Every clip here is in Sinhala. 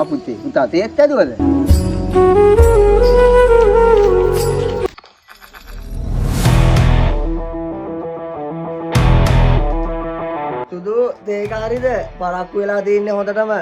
පුතේ. පුතා තේත් ඇදුවද? සුදු තේකාරිද? පරක්කු වෙලා තින්නේ හොඳටම.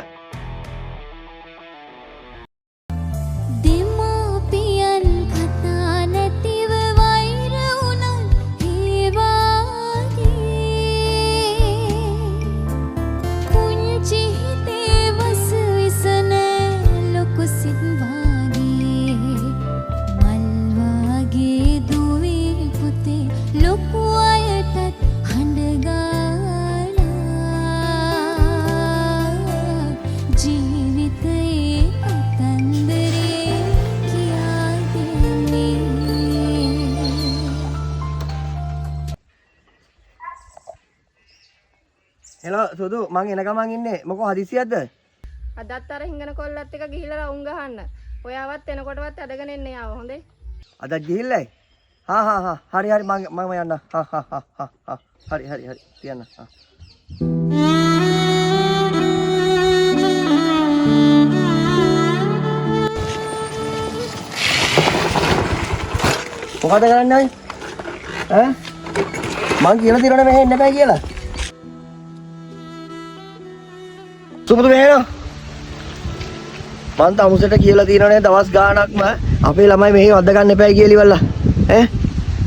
Hello, Sudu, මං එන ගමන් ඉන්නේ. මොකෝ හදිසියක්ද? අදත් අර හිඟන කොල්ලත් එක ගිහිල්ලා උන් ගහන්න. ඔයාවත් එනකොටවත් අදගෙන එන්න යාව හොඳේ. අදත් ගිහිල්ලයි. හා හරි මම යන්න. හරි තියන්න. මොකද කරන්නේ? ඈ? මං කියලා තියනනේ මෙහෙ එන්න බෑ කියලා. සුමුදු මෙහෙම මං තමුසෙට කියලා තියෙනනේ දවස් ගාණක්ම අපේ ළමයි මෙහෙ වද්ද ගන්න එපා කියලා ඉවල්ලා ඈ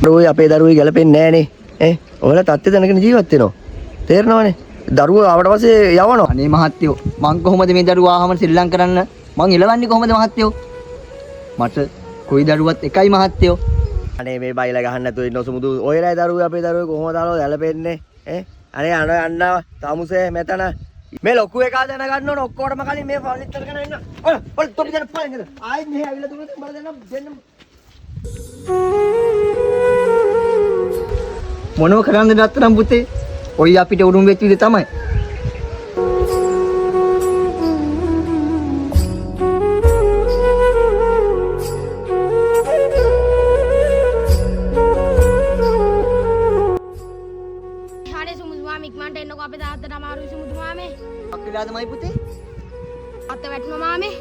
රෝයි අපේ දරුවෝ ගැලපෙන්නේ නෑනේ ඈ ඔයාලා තත්ත්වය දැනගෙන ජීවත් වෙනවා තේරෙනවනේ දරුවෝ ආවට පස්සේ යවනවා අනේ මහත්තයෝ මං කොහොමද මේ දරුවා ආවම ශ්‍රී ලංකාව කරන්න මං ඉලවන්නේ කොහොමද මහත්තයෝ මට කොයි දරුවත් එකයි මහත්තයෝ අනේ මේ බයිලා ගහන්න නැතුව ඉන්න සුමුදු ඔයලා දරුවෝ අපේ දරුවෝ කොහොමද ආලෝ ගැලපෙන්නේ ඈ අනේ යන්න තමුසේ මෙතන මේ ලොකු එකා දැනගන්න ඕන ඔක්කොටම කලින් මේ ෆර්නිචර් කරගෙන ඉන්න. ඔය තොපි දෙන්න පයින් නේද? ආයෙත් මෙහෙ ඇවිල්ලා දුන්නොත් උඹලා දෙන්න. මොනව කරන්නද අත්තරම් පුතේ? ඔය අපිට උරුම වෙච්ච විදිහ තමයි. අපිලාද මයි පුතේ අත වැටුණා මාමේ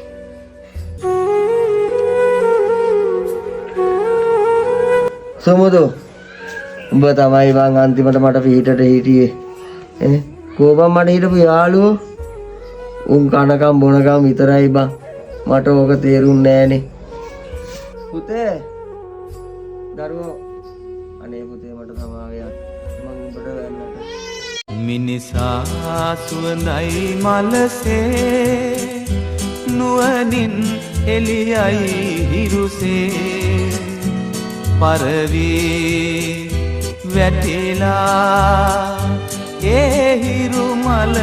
සමුදු උඹ තමයි මං අන්තිමට මට පිටට හිටියේ කෝපම් මට හිටපු යාළුවෝ උන් කනකම් බොනකම් විතරයි බං මට ඕක තේරුන්නේ නෑනේ පුතේ දරුවෝ අනේ පුතේ මට සමාවෙන්න මං උඹට වැන්නට මිනිසා සුවඳයි මලසේ නුවණින් එළියයි හිරුසේ පරවී වැටිලා ඒ හිරු මල